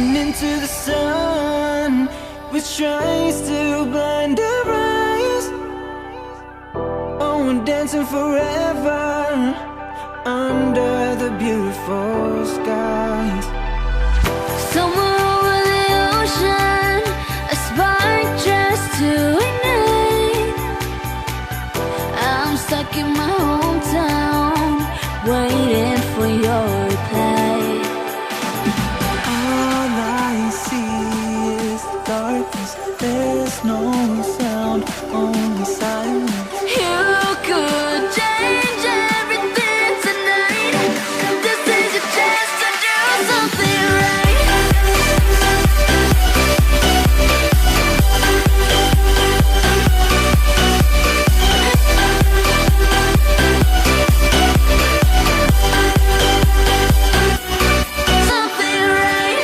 Looking into the sun, which tries to blind our eyes. Oh, we're dancing forever under the beautiful skies. Somewhere over the ocean, a spark just to ignite. I'm stuck in my hometown, waiting for your reply. All I see is darkness, there's no sound, only silence. You could change everything tonight. This is your chance to do something right. Something right.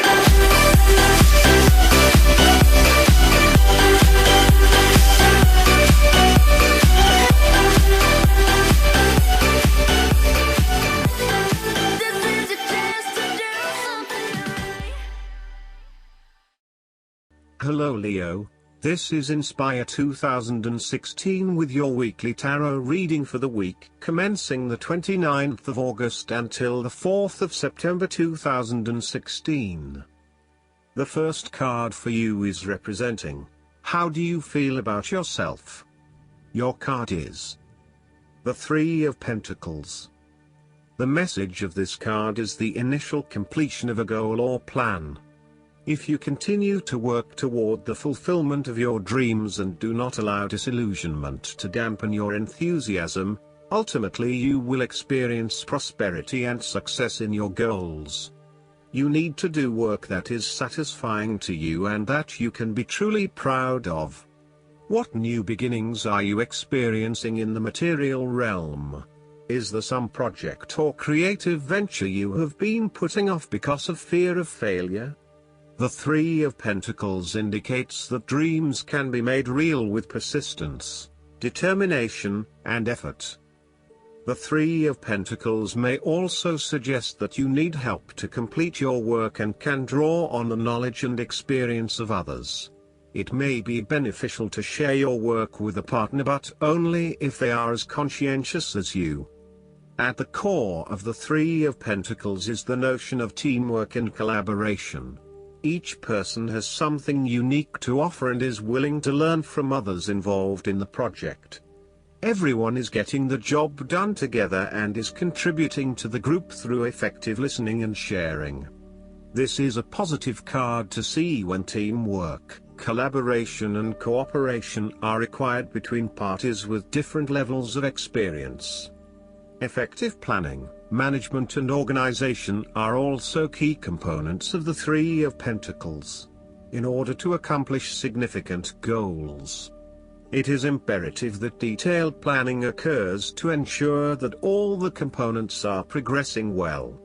This is your chance to do something right. Hello Leo, this is Inspire 2016 with your weekly tarot reading for the week commencing the 29th of August until the 4th of September 2016. The first card for you is representing, how do you feel about yourself? Your card is the Three of Pentacles. The message of this card is the initial completion of a goal or plan. If you continue to work toward the fulfillment of your dreams and do not allow disillusionment to dampen your enthusiasm, ultimately you will experience prosperity and success in your goals. You need to do work that is satisfying to you and that you can be truly proud of. What new beginnings are you experiencing in the material realm? Is there some project or creative venture you have been putting off because of fear of failure? The Three of Pentacles indicates that dreams can be made real with persistence, determination, and effort. The Three of Pentacles may also suggest that you need help to complete your work and can draw on the knowledge and experience of others. It may be beneficial to share your work with a partner, but only if they are as conscientious as you. At the core of the Three of Pentacles is the notion of teamwork and collaboration. Each person has something unique to offer and is willing to learn from others involved in the project. Everyone is getting the job done together and is contributing to the group through effective listening and sharing. This is a positive card to see when teamwork, collaboration and cooperation are required between parties with different levels of experience. Effective planning, management and organization are also key components of the Three of Pentacles. In order to accomplish significant goals, it is imperative that detailed planning occurs to ensure that all the components are progressing well.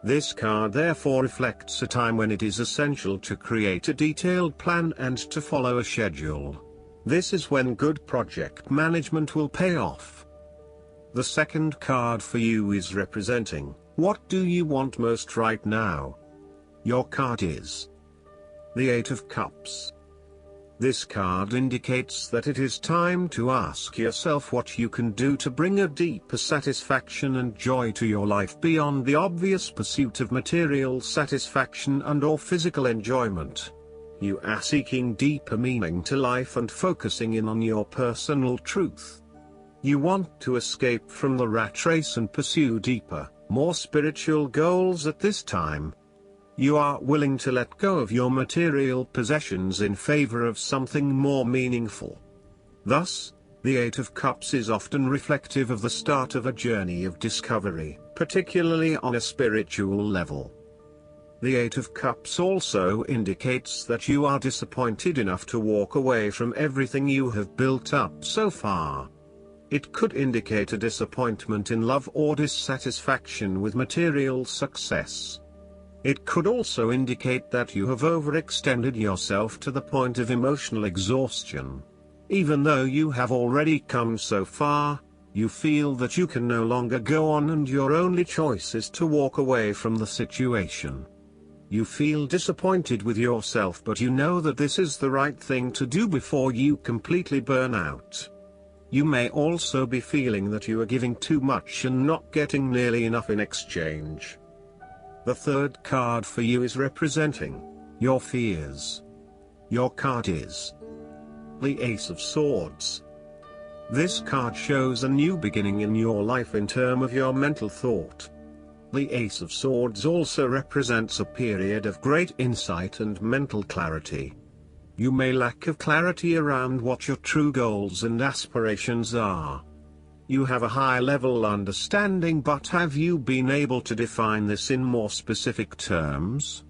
This card therefore reflects a time when it is essential to create a detailed plan and to follow a schedule. This is when good project management will pay off. The second card for you is representing, what do you want most right now? Your card is the Eight of Cups. This card indicates that it is time to ask yourself what you can do to bring a deeper satisfaction and joy to your life beyond the obvious pursuit of material satisfaction and/or physical enjoyment. You are seeking deeper meaning to life and focusing in on your personal truth. You want to escape from the rat race and pursue deeper, more spiritual goals at this time. You are willing to let go of your material possessions in favor of something more meaningful. Thus, the Eight of Cups is often reflective of the start of a journey of discovery, particularly on a spiritual level. The Eight of Cups also indicates that you are disappointed enough to walk away from everything you have built up so far. It could indicate a disappointment in love or dissatisfaction with material success. It could also indicate that you have overextended yourself to the point of emotional exhaustion. Even though you have already come so far, you feel that you can no longer go on and your only choice is to walk away from the situation. You feel disappointed with yourself, but you know that this is the right thing to do before you completely burn out. You may also be feeling that you are giving too much and not getting nearly enough in exchange. The third card for you is representing your fears. Your card is the Ace of Swords. This card shows a new beginning in your life in terms of your mental thought. The Ace of Swords also represents a period of great insight and mental clarity. You may lack of clarity around what your true goals and aspirations are. You have a high-level understanding, but have you been able to define this in more specific terms?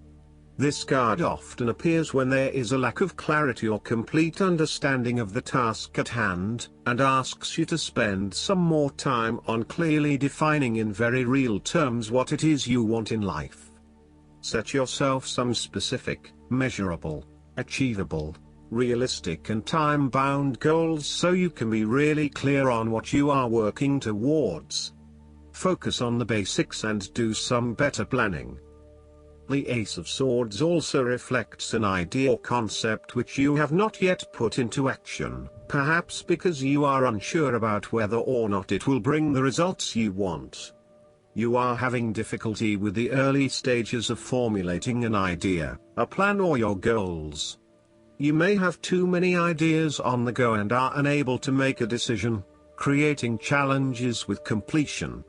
This card often appears when there is a lack of clarity or complete understanding of the task at hand, and asks you to spend some more time on clearly defining in very real terms what it is you want in life. Set yourself some specific, measurable, achievable, realistic and time-bound goals so you can be really clear on what you are working towards. Focus on the basics and do some better planning. The Ace of Swords also reflects an idea or concept which you have not yet put into action, perhaps because you are unsure about whether or not it will bring the results you want. You are having difficulty with the early stages of formulating an idea, a plan or your goals. You may have too many ideas on the go and are unable to make a decision, creating challenges with completion.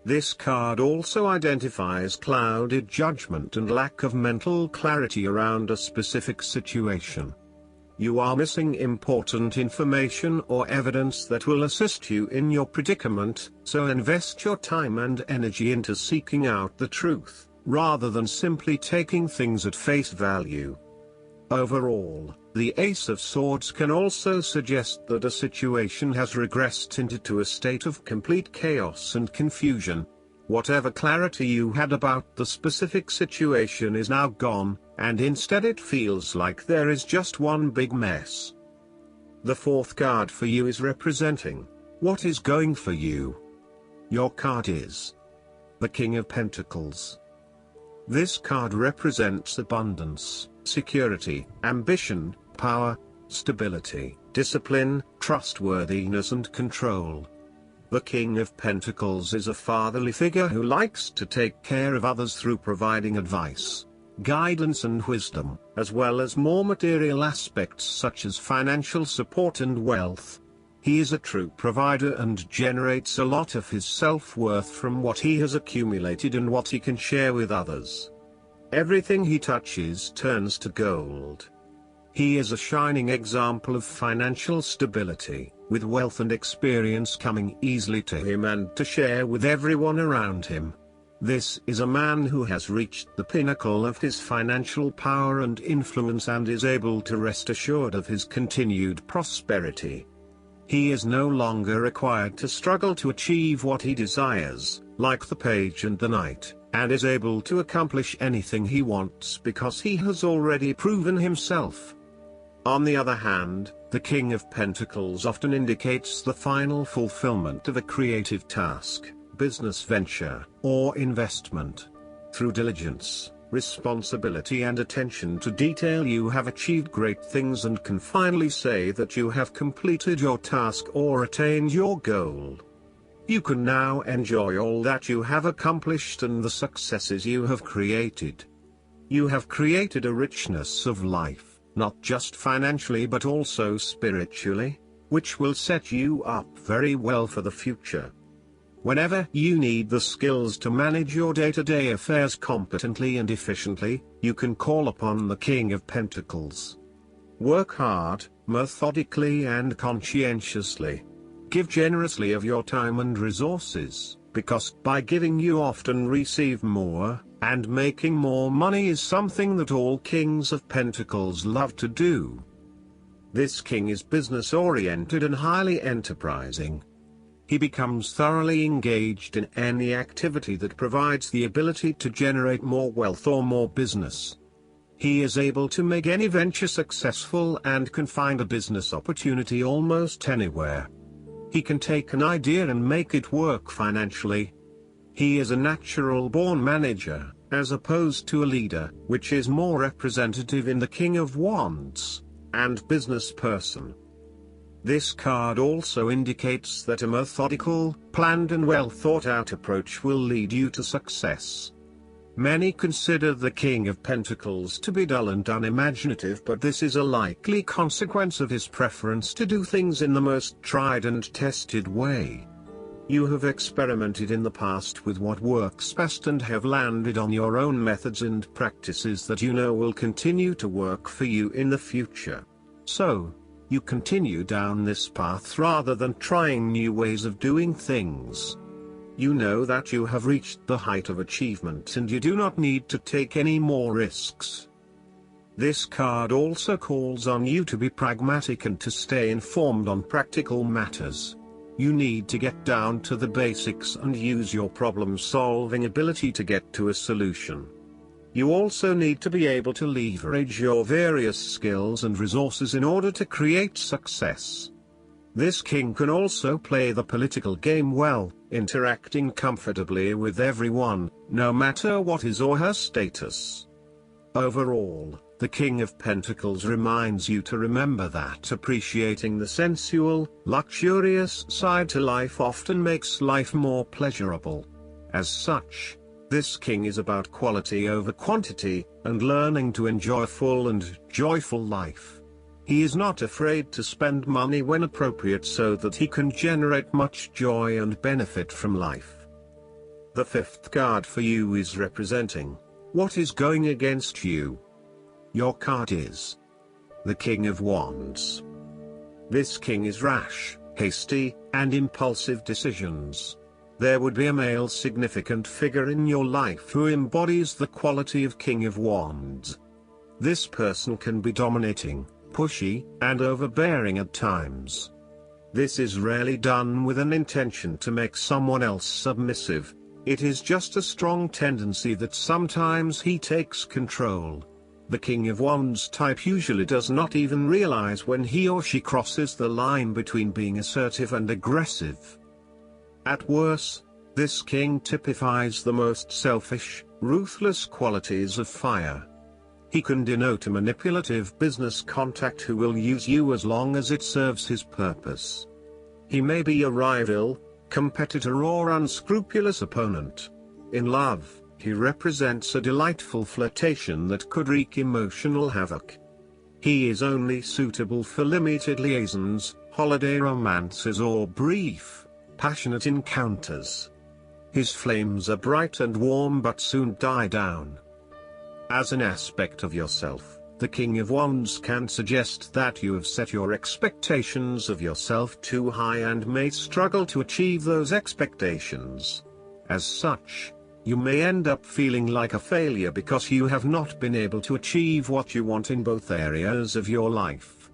This card also identifies clouded judgment and lack of mental clarity around a specific situation. You are missing important information or evidence that will assist you in your predicament, so invest your time and energy into seeking out the truth, rather than simply taking things at face value. Overall, the Ace of Swords can also suggest that a situation has regressed into a state of complete chaos and confusion. Whatever clarity you had about the specific situation is now gone, and instead it feels like there is just one big mess. The fourth card for you is representing what is going for you. Your card is the King of Pentacles. This card represents abundance, security, ambition, power, stability, discipline, trustworthiness and control. The King of Pentacles is a fatherly figure who likes to take care of others through providing advice, guidance and wisdom, as well as more material aspects such as financial support and wealth. He is a true provider and generates a lot of his self-worth from what he has accumulated and what he can share with others. Everything he touches turns to gold. He is a shining example of financial stability, with wealth and experience coming easily to him and to share with everyone around him. This is a man who has reached the pinnacle of his financial power and influence and is able to rest assured of his continued prosperity. He is no longer required to struggle to achieve what he desires, like the Page and the Knight, and is able to accomplish anything he wants because he has already proven himself. On the other hand, the King of Pentacles often indicates the final fulfillment of a creative task, business venture, or investment. Through diligence, responsibility and attention to detail you have achieved great things and can finally say that you have completed your task or attained your goal. You can now enjoy all that you have accomplished and the successes you have created. You have created a richness of life, not just financially but also spiritually, which will set you up very well for the future. Whenever you need the skills to manage your day-to-day affairs competently and efficiently, you can call upon the King of Pentacles. Work hard, methodically and conscientiously. Give generously of your time and resources, because by giving you often receive more, and making more money is something that all Kings of Pentacles love to do. This king is business-oriented and highly enterprising. He becomes thoroughly engaged in any activity that provides the ability to generate more wealth or more business. He is able to make any venture successful and can find a business opportunity almost anywhere. He can take an idea and make it work financially. He is a natural-born manager, as opposed to a leader, which is more representative in the King of Wands, and business person. This card also indicates that a methodical, planned and well thought out approach will lead you to success. Many consider the King of Pentacles to be dull and unimaginative, but this is a likely consequence of his preference to do things in the most tried and tested way. You have experimented in the past with what works best and have landed on your own methods and practices that you know will continue to work for you in the future. So, you continue down this path rather than trying new ways of doing things. You know that you have reached the height of achievement and you do not need to take any more risks. This card also calls on you to be pragmatic and to stay informed on practical matters. You need to get down to the basics and use your problem-solving ability to get to a solution. You also need to be able to leverage your various skills and resources in order to create success. This king can also play the political game well, interacting comfortably with everyone, no matter what his or her status. Overall, the King of Pentacles reminds you to remember that appreciating the sensual, luxurious side to life often makes life more pleasurable. As such, this king is about quality over quantity, and learning to enjoy a full and joyful life. He is not afraid to spend money when appropriate so that he can generate much joy and benefit from life. The fifth card for you is representing what is going against you. Your card is the King of Wands. This king is rash, hasty, and impulsive decisions. There would be a male significant figure in your life who embodies the quality of King of Wands. This person can be dominating, pushy, and overbearing at times. This is rarely done with an intention to make someone else submissive. It is just a strong tendency that sometimes he takes control. The King of Wands type usually does not even realize when he or she crosses the line between being assertive and aggressive. At worst, this king typifies the most selfish, ruthless qualities of fire. He can denote a manipulative business contact who will use you as long as it serves his purpose. He may be a rival, competitor or unscrupulous opponent. In love, he represents a delightful flirtation that could wreak emotional havoc. He is only suitable for limited liaisons, holiday romances or brief, passionate encounters. His flames are bright and warm but soon die down. As an aspect of yourself, the King of Wands can suggest that you have set your expectations of yourself too high and may struggle to achieve those expectations. As such, you may end up feeling like a failure because you have not been able to achieve what you want in both areas of your life.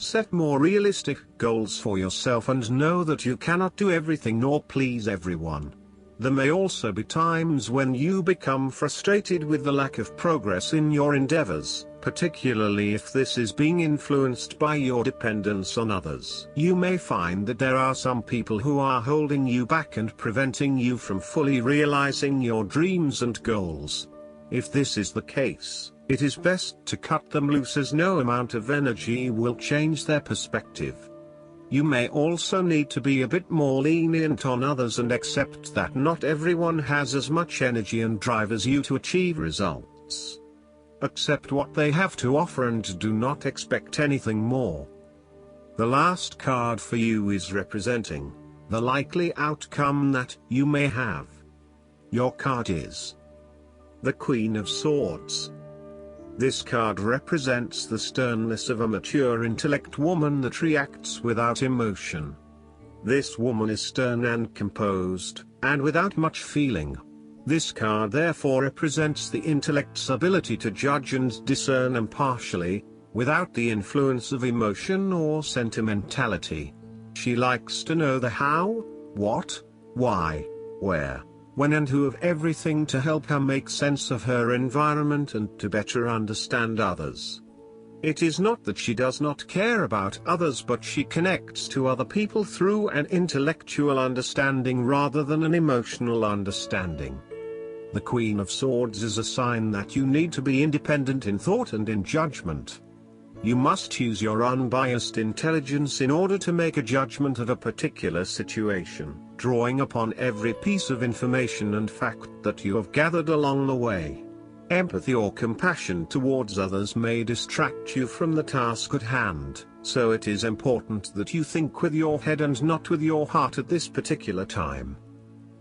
Set more realistic goals for yourself and know that you cannot do everything nor please everyone. There may also be times when you become frustrated with the lack of progress in your endeavors, particularly if this is being influenced by your dependence on others. You may find that there are some people who are holding you back and preventing you from fully realizing your dreams and goals. If this is the case, it is best to cut them loose as no amount of energy will change their perspective. You may also need to be a bit more lenient on others and accept that not everyone has as much energy and drive as you to achieve results. Accept what they have to offer and do not expect anything more. The last card for you is representing the likely outcome that you may have. Your card is the Queen of Swords. This card represents the sternness of a mature intellect woman that reacts without emotion. This woman is stern and composed, and without much feeling. This card therefore represents the intellect's ability to judge and discern impartially, without the influence of emotion or sentimentality. She likes to know the how, what, why, where, when and who of everything to help her make sense of her environment and to better understand others. It is not that she does not care about others, but she connects to other people through an intellectual understanding rather than an emotional understanding. The Queen of Swords is a sign that you need to be independent in thought and in judgment. You must use your unbiased intelligence in order to make a judgment of a particular situation, drawing upon every piece of information and fact that you have gathered along the way. Empathy or compassion towards others may distract you from the task at hand, so it is important that you think with your head and not with your heart at this particular time.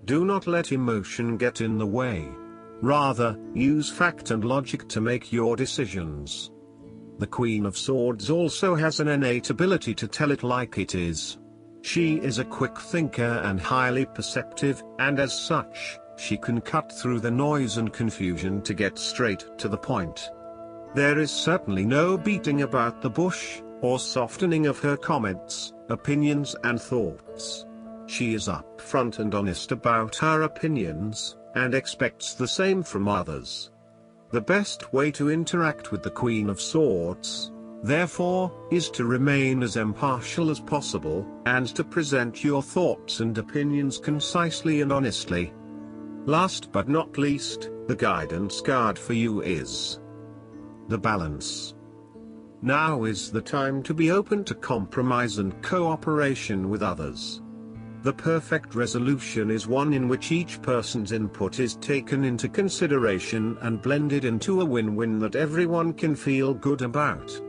Do not let emotion get in the way. Rather, use fact and logic to make your decisions. The Queen of Swords also has an innate ability to tell it like it is. She is a quick thinker and highly perceptive, and as such, she can cut through the noise and confusion to get straight to the point. There is certainly no beating about the bush, or softening of her comments, opinions and thoughts. She is upfront and honest about her opinions, and expects the same from others. The best way to interact with the Queen of Swords, therefore, is to remain as impartial as possible, and to present your thoughts and opinions concisely and honestly. Last but not least, the guidance card for you is the Balance. Now is the time to be open to compromise and cooperation with others. The perfect resolution is one in which each person's input is taken into consideration and blended into a win-win that everyone can feel good about.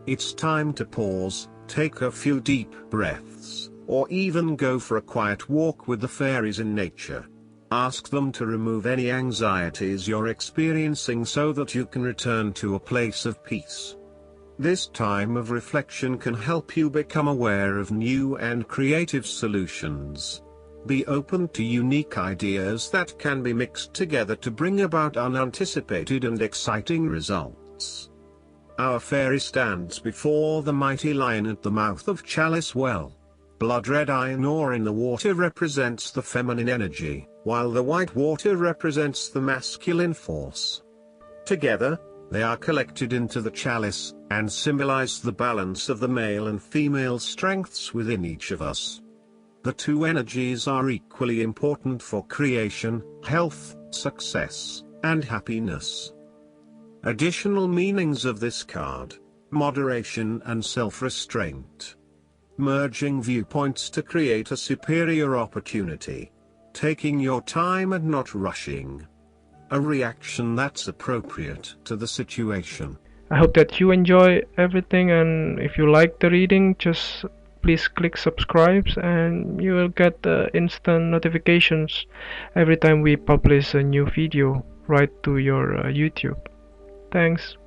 It's time to pause, take a few deep breaths, or even go for a quiet walk with the fairies in nature. Ask them to remove any anxieties you're experiencing so that you can return to a place of peace. This time of reflection can help you become aware of new and creative solutions. Be open to unique ideas that can be mixed together to bring about unanticipated and exciting results. Our fairy stands before the mighty lion at the mouth of Chalice Well. Blood red iron ore in the water represents the feminine energy, while the white water represents the masculine force. Together, they are collected into the chalice, and symbolize the balance of the male and female strengths within each of us. The two energies are equally important for creation, health, success, and happiness. Additional meanings of this card: moderation and self-restraint. Merging viewpoints to create a superior opportunity. Taking your time and not rushing. A reaction that's appropriate to the situation. I hope that you enjoy everything, and if you like the reading, just please click subscribe and you will get instant notifications every time we publish a new video right to your YouTube. Thanks.